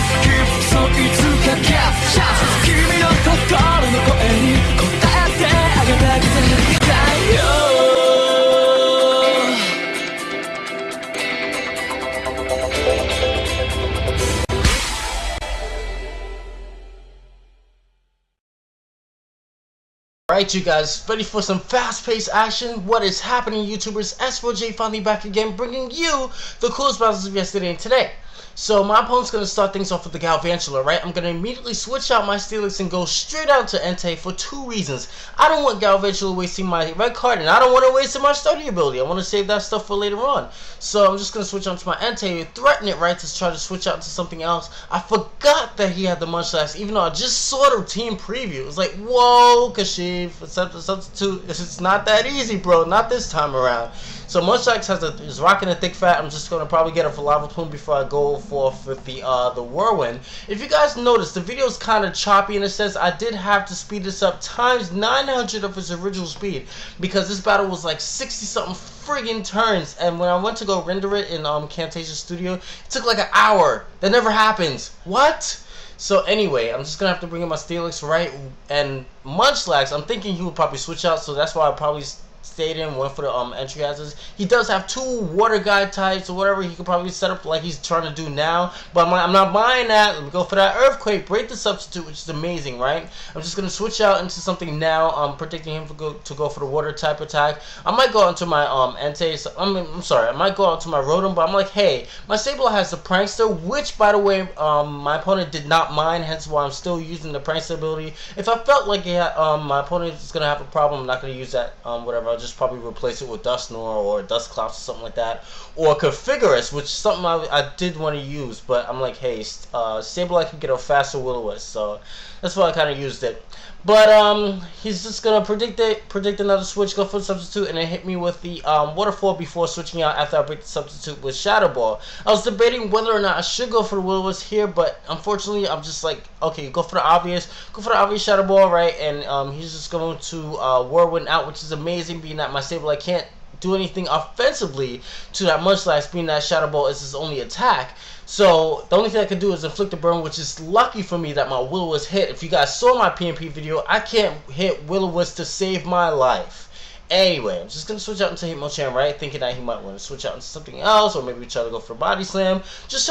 スキップそういつかキャプチャー君の心の声に応えてあげたくてだよAlright you guys, ready for some fast-paced action? What is happening YouTubers? S4J finally back again, bringing you the coolest battles of yesterday and today. So my opponent's going to start things off with the Galvantula, right? I'm going to immediately switch out my Steelix and go straight out to ENTEI for two reasons. I don't want Galvantula wasting my red card, and I don't want to waste my study ability. I want to save that stuff for later on. So I'm just going to switch on to my ENTEI, threaten it, right, to try to switch out to something else. I forgot that he had the Munchlax, even though I just saw the team preview. It was like, whoa, Kashiv, substitute. It's not that easy, bro. Not this time around. So Munchlax is rocking a thick fat. I'm just gonna probably get a Lava Plume before I go forth with the whirlwind. If you guys notice, the video is kind of choppy in a sense. I did have to speed this up times 900 of its original speed because this battle was like 60 something friggin' turns, and when I went to go render it in Camtasia Studio, it took like an hour. That never happens. What? So anyway, I'm just gonna have to bring in my Steelix, right? And Munchlax, I'm thinking he would probably switch out, so that's why I probably stayed in, went for the entry hazards. He does have two water guide types or whatever. He could probably set up like he's trying to do now, but I'm not buying that. Let me go for that earthquake, break the substitute, which is amazing, right? I'm just gonna switch out into something now. I'm predicting him to go for the water type attack. I might go into my ENTEI. So, I'm sorry, I might go out to my Rotom, but I'm like, hey, my Sableye has the Prankster, which by the way, my opponent did not mind, hence why I'm still using the Prankster ability. If I felt like my opponent is gonna have a problem, I'm not gonna use that whatever. I'll just probably replace it with Dusnoir or Dusclops or something like that, or Configurus, which is something I did want to use, but I'm like, hey, Sableye can get a faster Will-O-Wisp, so that's why I kind of used it. But he's just gonna predict another switch, go for the substitute, and then hit me with the waterfall before switching out after I break the substitute with Shadow Ball. I was debating whether or not I should go for the Will-O-Wisp here, but unfortunately I'm just like, okay, go for the obvious Shadow Ball, right? And he's just going to Whirlwind out, which is amazing, being that my Sableye can't do anything offensively to that Munchlax, being that Shadow Ball is his only attack. So the only thing I can do is inflict a burn, which is lucky for me that my Will-O-Wisp hit. If you guys saw my PMP video, I can't hit Will-O-Wisp to save my life. Anyway, I'm just going to switch out into Hitmonchan, right? Thinking that he might want to switch out into something else, or maybe try to go for Body Slam. Just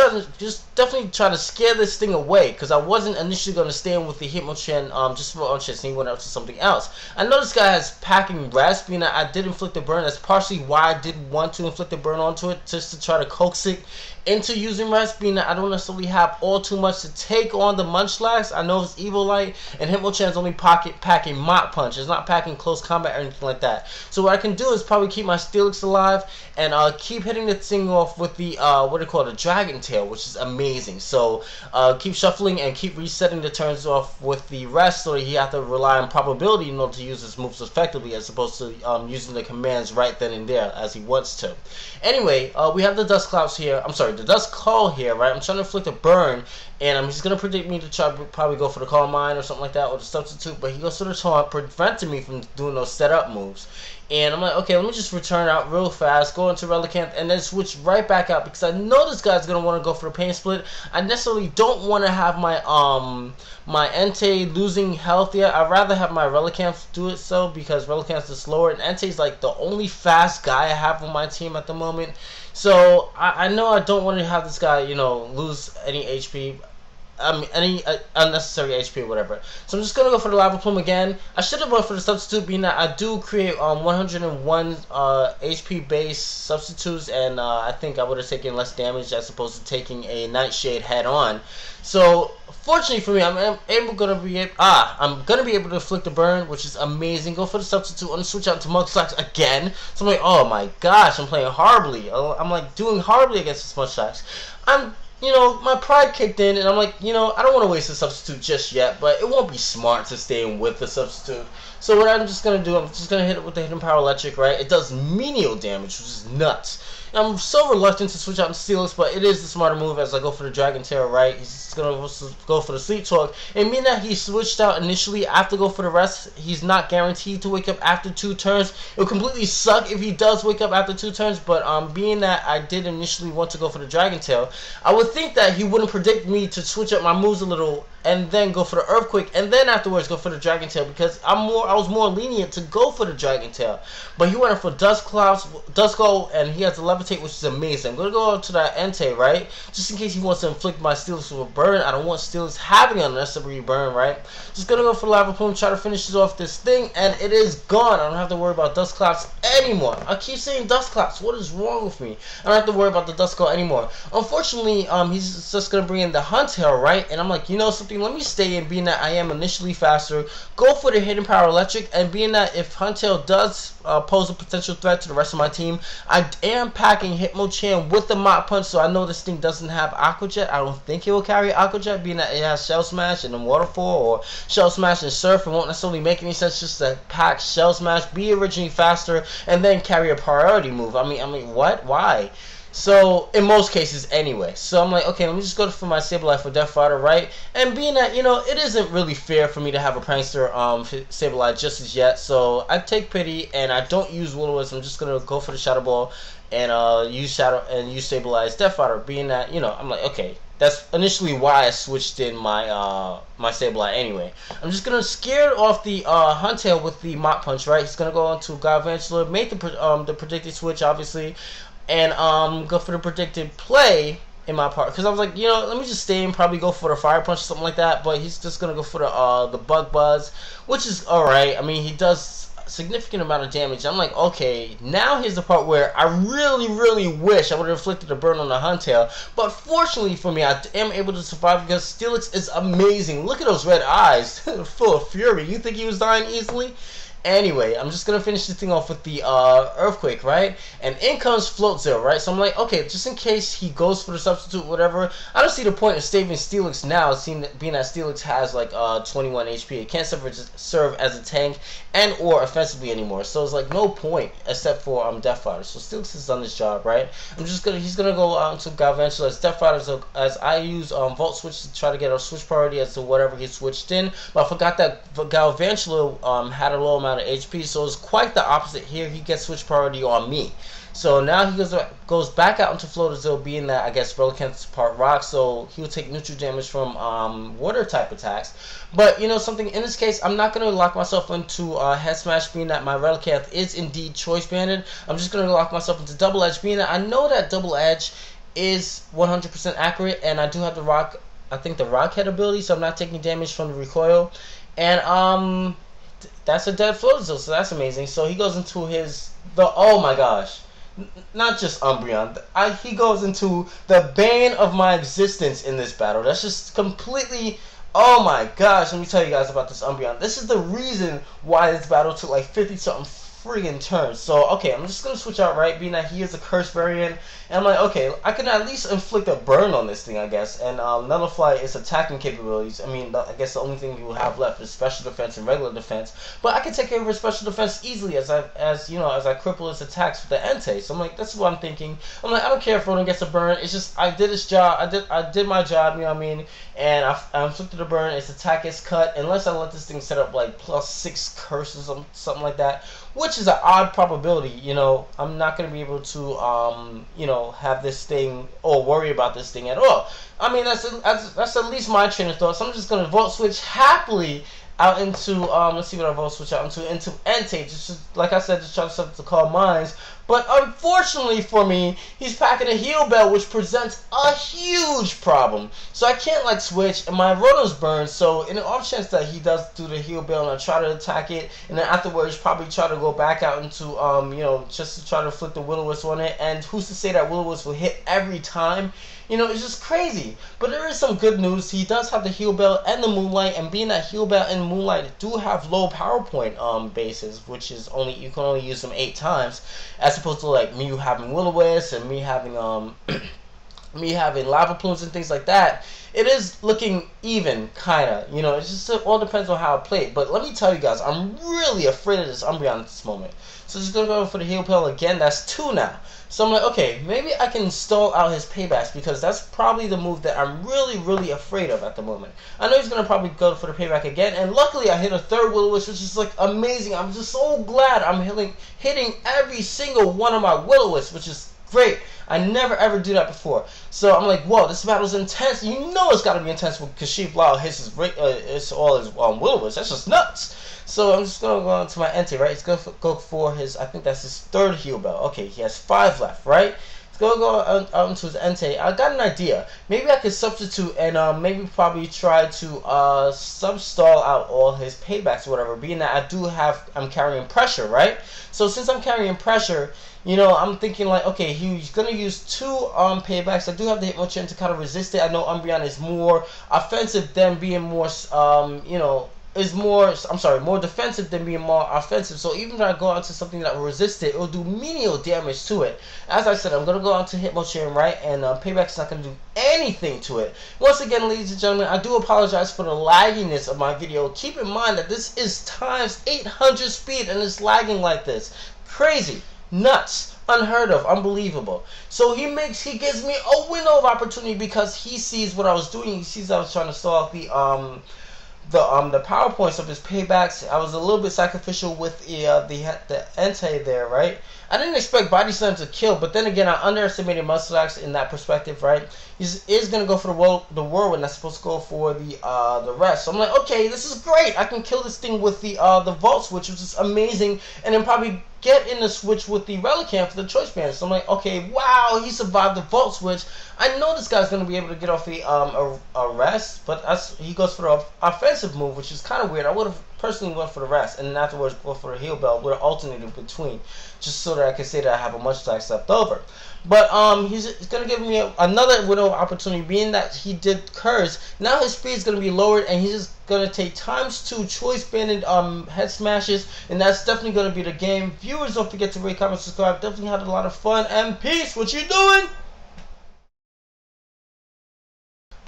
definitely try to scare this thing away, because I wasn't initially going to stay in with the Hitmonchan just for chance, and he went out to something else. I know this guy has Packing Rest, being that I did inflict a burn. That's partially why I did want to inflict a burn onto it, just to try to coax it into using Rest, being that I don't necessarily have all too much to take on the Munchlax. I know it's Evilite, and Hitmonchan's only packing Mach Punch. It's not packing Close Combat or anything like that. So what I can do is probably keep my Steelix alive and keep hitting the thing off with the what do you call it, the Dragon Tail, which is amazing. So keep shuffling and keep resetting the turns off with the Rest, so he have to rely on probability in order to use his moves effectively, as opposed to using the commands right then and there as he wants to. Anyway, we have the Dusclops here. I'm sorry, the Duskull here, right? I'm trying to inflict a burn, and he's going to predict me to probably go for the Calm Mind or something like that, or the substitute, but he goes to the taunt, preventing me from doing those setup moves. And I'm like, okay, let me just return out real fast, go into Relicanth, and then switch right back out, because I know this guy's going to want to go for the Pain Split. I necessarily don't want to have my my ENTEI losing health yet. I'd rather have my Relicanth do it so, because Relicanth is slower, and ENTEI's like the only fast guy I have on my team at the moment. So I know I don't want to have this guy, you know, lose any HP. Any unnecessary HP or whatever. So I'm just gonna go for the Lava Plume again. I should have went for the substitute, being that I do create 101 HP base substitutes, and I think I would have taken less damage as opposed to taking a Nightshade head on. So fortunately for me, I'm gonna be able to inflict a burn, which is amazing. Go for the substitute. I'm gonna switch out to Munchlax again. So I'm like, oh my gosh, I'm playing horribly. I'm like doing horribly against this Munchlax. You know, my pride kicked in, and I'm like, you know, I don't want to waste the substitute just yet, but it won't be smart to stay in with the substitute. So what I'm just gonna do, I'm just gonna hit it with the hidden power electric, right? It does menial damage, which is nuts. And I'm so reluctant to switch out to Steelix, but it is the smarter move as I go for the Dragon Tail, right? He's gonna go for the Sleep Talk. And meaning that he switched out initially, I have to go for the rest. He's not guaranteed to wake up after 2 turns. It would completely suck if he does wake up after 2 turns, but being that I did initially want to go for the Dragon Tail, I would think that he wouldn't predict me to switch up my moves a little and then go for the Earthquake, and then afterwards go for the Dragon Tail, because I was more lenient to go for the Dragon Tail. But he went for Duskull, and he has the Levitate, which is amazing. I'm gonna go to that ENTEI, right? Just in case he wants to inflict my Steelix with a burn. I don't want Steelix having an unnecessary burn, right? Just gonna go for the Lava Plume, try to finish off this thing, and it is gone. I don't have to worry about Dusclops anymore. I keep saying Dusclops. What is wrong with me? I don't have to worry about the Duskull anymore. Unfortunately, he's just gonna bring in the Huntail, right? And I'm like, you know something? Let me stay in, being that I am initially faster. Go for the hidden power electric, and being that if Huntail does pose a potential threat to the rest of my team, I am packing Hitmonchan with the Mach Punch, so I know this thing doesn't have Aqua Jet. I don't think it will carry Aqua Jet, being that it has Shell Smash and then Waterfall, or Shell Smash and Surf. It won't necessarily make any sense just to pack Shell Smash, be originally faster, and then carry a priority move. I mean, what? Why? So, in most cases anyway. So I'm like, okay, let me just go for my Sableye for Death Fighter, right? And being that, you know, it isn't really fair for me to have a Prankster Sableye just as yet. So I take pity and I don't use Will-O-Wisp. I'm just gonna go for the Shadow Ball and use Sableye's Death Fighter. Being that, you know, I'm like, okay, that's initially why I switched in my my Sableye anyway. I'm just gonna scare off the Huntail with the Mach Punch, right? He's gonna go into Galvantula, make the predicted switch, obviously, and go for the predicted play in my part, because I was like, you know, let me just stay and probably go for the Fire Punch or something like that. But he's just gonna go for the Bug Buzz, which is alright. I mean, he does a significant amount of damage. I'm like, okay, now here's the part where I really wish I would have inflicted a burn on the Huntail, but fortunately for me, I am able to survive because Steelix is amazing. Look at those red eyes, full of fury. You think he was dying easily? Anyway, I'm just gonna finish this thing off with the Earthquake, right? And in comes Floatzel, right? So I'm like, okay, just in case he goes for the substitute, whatever, I don't see the point of saving Steelix now, being that Steelix has like 21 HP. It can't serve as a tank and or offensively anymore. So it's like no point except for Death Fighter. So Steelix has done his job, right? He's gonna go out to Galvantula as Death Fighter, so as I use Volt Switch to try to get a switch priority as to whatever he switched in. But I forgot that Galvantula had a low amount of HP, so it's quite the opposite here. He gets switch priority on me. So now he goes back out into Floatzel, being that I guess Relicanth's part rock, so he'll take neutral damage from water type attacks. But you know something, in this case, I'm not going to lock myself into Head Smash, being that my Relicanth is indeed choice banded. I'm just going to lock myself into Double Edge, being that I know that Double Edge is 100% accurate, and I do have the rock, I think the Rock Head ability, so I'm not taking damage from the recoil. And that's a dead Floatzel, so that's amazing. So he goes into oh my gosh, not just Umbreon. He goes into the bane of my existence in this battle. That's just completely, oh my gosh, let me tell you guys about this Umbreon. This is the reason why this battle took like 50-something friggin' turns. So, okay, I'm just gonna switch out, right, being that he is a curse variant. And I'm like, okay, I can at least inflict a burn on this thing, I guess. And nullify its attacking capabilities. I mean, I guess the only thing you will have left is special defense and regular defense. But I can take care of his special defense easily as I cripple his attacks with the ENTEI. So I'm like, that's what I'm thinking. I'm like, I don't care if Ronan gets a burn. It's just I did his job. I did my job. You know what I mean? And I inflicted a burn. Its attack is cut unless I let this thing set up like +6 curses or something like that, which is an odd probability. You know, I'm not gonna be able to have this thing or worry about this thing at all. I mean, that's at least my train of thought. So I'm just gonna Volt Switch happily out into let's see what I Volt Switch out into ENTEI, just like I said, just try to call mines. But unfortunately for me, he's packing a heal bell, which presents a huge problem. So I can't like switch, and my Roto's burned. So in the off chance that he does do the heal bell and I try to attack it, and then afterwards probably try to go back out into just to try to flip the Will-O-Wisp on it. And who's to say that Will-O-Wisp will hit every time? You know, it's just crazy. But there is some good news. He does have the heal bell and the Moonlight, and being that heal bell and Moonlight do have low power point bases, which is you can only use them 8 times, as opposed to like me having Will-O-Wisp and me having me having lava plumes and things like that, it is looking even, kinda. You know, it just all depends on how I play it. But let me tell you guys, I'm really afraid of this Umbreon at this moment. So just gonna go for the heal pill again. That's 2 now. So I'm like, okay, maybe I can stall out his paybacks, because that's probably the move that I'm really afraid of at the moment. I know he's gonna probably go for the payback again, and luckily I hit a 3rd Will-O-Wisp, which is like amazing. I'm just so glad I'm hitting every single one of my Will-O-Wisps, which is great. I never ever do that before. So I'm like, whoa, this battle's intense. You know it's got to be intense when Kashyyyk Lao hits his it's all his Will-O-Wisp. That's just nuts. So I'm just going to go on to my Entei, right? He's going to go for his, I think that's his 3rd heal bell. Okay, he has 5 left, right? He's going to go out into his Entei. I got an idea. Maybe I could substitute and maybe probably try to sub-stall out all his paybacks or whatever, being that I'm carrying pressure, right? So since I'm carrying pressure, you know, I'm thinking like, okay, he's going to use 2 paybacks. I do have the Hitmonchan to kind of resist it. I know Umbreon is more offensive than being more, you know, more defensive than being more offensive. So even if I go onto something that will resist it, it will do menial damage to it. As I said, I'm going to go onto Hitmonchan, right? And Payback's not going to do anything to it. Once again, ladies and gentlemen, I do apologize for the lagginess of my video. Keep in mind that this is times 800 speed and it's lagging like this. Crazy. Nuts, unheard of, unbelievable. So he gives me a window of opportunity because he sees what I was doing. He sees I was trying to stall out the power points of his paybacks. I was a little bit sacrificial with the Entei there, right? I didn't expect Body Slam to kill, but then again, I underestimated Munchlax in that perspective, right? He is gonna go for the Whirlwind. That's supposed to go for the rest. So I'm like, okay, this is great. I can kill this thing with the Volt Switch, which is amazing, and then probably get in the switch with the Relicanth for the Choice Band. So I'm like, okay, wow, he survived the Volt Switch. I know this guy's gonna be able to get off the rest, but he goes for the offensive move, which is kind of weird. I would have personally went for the rest, and then afterwards go for the heal bell with an alternative between, just so that I can say that I have a Munchlax left over. But he's gonna give me another window of opportunity, being that he did curse. Now his speed is gonna be lowered, and he's just gonna take ×2 choice banded head smashes, and that's definitely gonna be the game. Viewers, don't forget to rate, comment, subscribe. Definitely had a lot of fun, and peace. What you doing?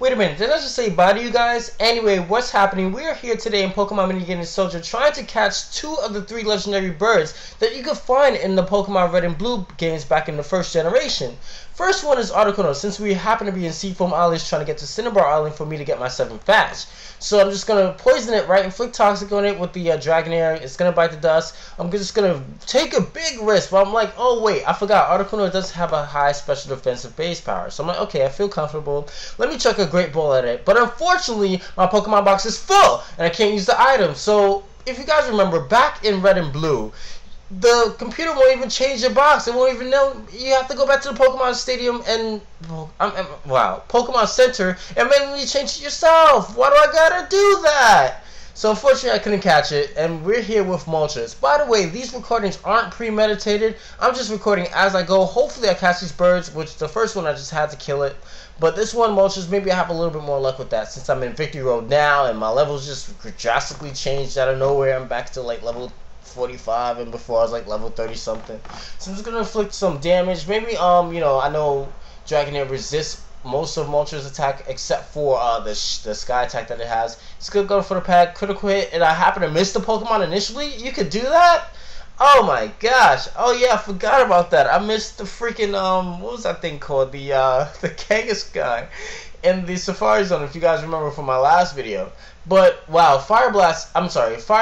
Wait a minute, did I just say bye to you guys? Anyway, what's happening? We are here today in Pokemon Minigaming Soldier trying to catch 2 of the 3 legendary birds that you could find in the Pokemon Red and Blue games back in the 1st generation. First one is Articuno, since we happen to be in Seafoam Island trying to get to Cinnabar Island for me to get my 7th Fast. So I'm just going to poison it, right, inflict Toxic on it with the Dragonair. It's going to bite the dust. I'm just going to take a big risk, but I'm like, oh wait, I forgot, Articuno does have a high special defensive base power. So I'm like, okay, I feel comfortable. Let me chuck a Great Ball at it. But unfortunately, my Pokemon box is full, and I can't use the item. So if you guys remember, back in Red and Blue, the computer won't even change your box. It won't even know. You have to go back to the Pokemon Stadium and Pokemon Center, and manually change it yourself. Why do I gotta do that? So unfortunately, I couldn't catch it, and we're here with Moltres. By the way, these recordings aren't premeditated. I'm just recording as I go. Hopefully, I catch these birds, which the first one I just had to kill it. But this one, Moltres, maybe I have a little bit more luck with that, since I'm in Victory Road now, and my levels just drastically changed out of nowhere. I'm back to like level 45, and before I was like level 30 something. So I'm just gonna inflict some damage. Maybe you know, I know Dragonair resists most of Moltres' attack except for the Sky attack that it has. It's gonna go for the pack, critical hit, and I happen to miss the Pokemon initially. You could do that? Oh my gosh! Oh yeah, I forgot about that. I missed the freaking what was that thing called? The Kangaskhan guy in the Safari Zone, if you guys remember from my last video. But wow, Fire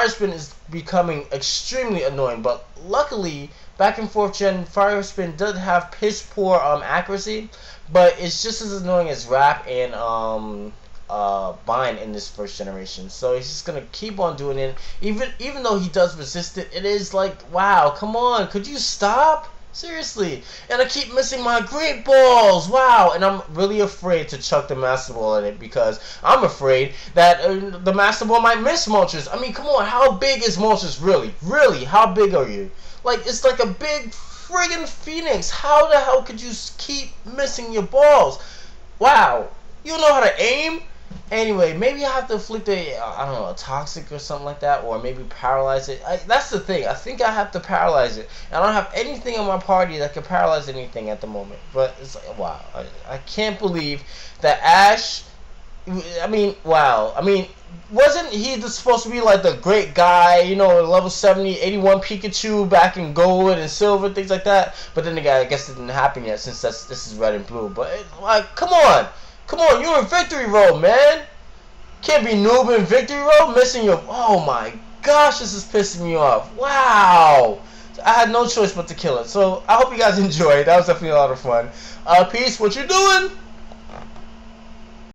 Spin is becoming extremely annoying. But luckily, back in 4th gen, Fire Spin does have piss poor accuracy, but it's just as annoying as Wrap and Bind in this 1st generation. So he's just gonna keep on doing it, even though he does resist it. It is like, wow, come on, could you stop? Seriously. And I keep missing my Great Balls. Wow. And I'm really afraid to chuck the Master Ball at it, because I'm afraid that the Master Ball might miss Moltres. I mean, come on, how big is Moltres really? Really, how big are you? Like, it's like a big friggin' phoenix. How the hell could you keep missing your balls? Wow. You know how to aim? Anyway, maybe I have to inflict I don't know, a toxic or something like that, or maybe paralyze it. That's the thing. I think I have to paralyze it. And I don't have anything in my party that can paralyze anything at the moment. But it's like, wow, I can't believe that Ash. I mean, wow. I mean, wasn't he supposed to be like the great guy, you know, level 70, 81 Pikachu back in gold and silver, things like that? But then again, I guess it didn't happen yet since this is red and blue. But like, come on. Come on, you're in victory road, man. Can't be noob in victory road, missing your... Oh my gosh, this is pissing me off. Wow. I had no choice but to kill it. So, I hope you guys enjoyed. That was definitely a lot of fun. Peace, what you doing?